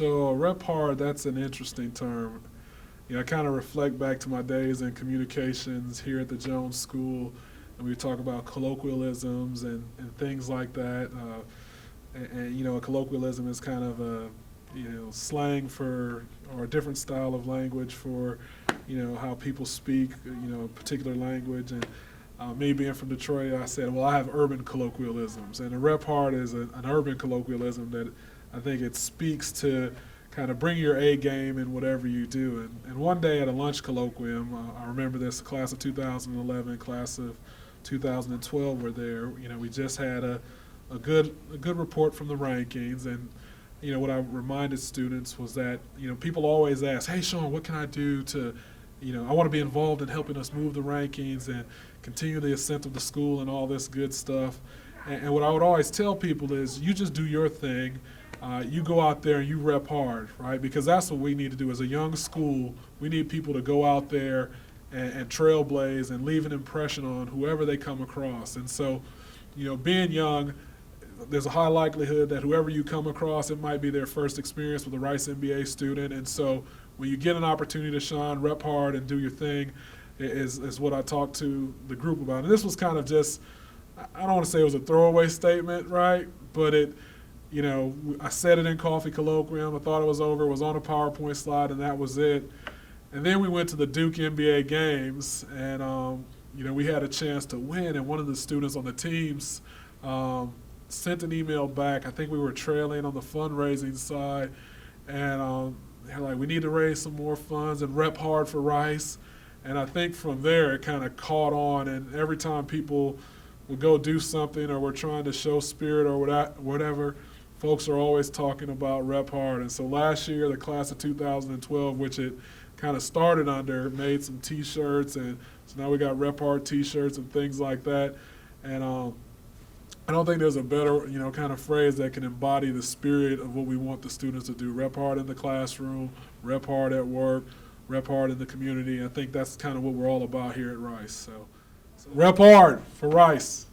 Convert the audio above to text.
So rep hard, that's an interesting term. I kind of reflect back to my days in communications here at the Jones School, and we talk about colloquialisms and things like that. A colloquialism is kind of a slang for or a different style of language for how people speak a particular language. And me being from Detroit, I said, well, I have urban colloquialisms, and a rep hard is an urban colloquialism that I think it speaks to kind of bring your A game in whatever you do. And one day at a lunch colloquium, I remember this, class of 2011, class of 2012 were there. We just had a good report from the rankings, and what I reminded students was that people always ask, hey Sean, what can I do to I want to be involved in helping us move the rankings and continue the ascent of the school and all this good stuff. And what I would always tell people is you just do your thing. You go out there and you rep hard, right? Because that's what we need to do as a young school. We need people to go out there and trailblaze and leave an impression on whoever they come across. And so, being young, there's a high likelihood that whoever you come across, it might be their first experience with a Rice MBA student. And so when you get an opportunity to shine, rep hard and do your thing is what I talked to the group about. And this was kind of just, I don't want to say it was a throwaway statement, right? But I said it in coffee colloquium. I thought it was over. It was on a PowerPoint slide, and that was it. And then we went to the Duke NBA games, and we had a chance to win. And one of the students on the teams sent an email back. I think we were trailing on the fundraising side, and they're like, we need to raise some more funds and rep hard for Rice. And I think from there it kind of caught on, and every time people would go do something or we're trying to show spirit or whatever, folks are always talking about rep hard. And so last year, the class of 2012, which it kind of started under, made some T-shirts, and so now we got rep hard T-shirts and things like that. And I don't think there's a better kind of phrase that can embody the spirit of what we want the students to do. Rep hard in the classroom, rep hard at work, rep hard in the community. I think that's kind of what we're all about here at Rice. So rep hard for Rice.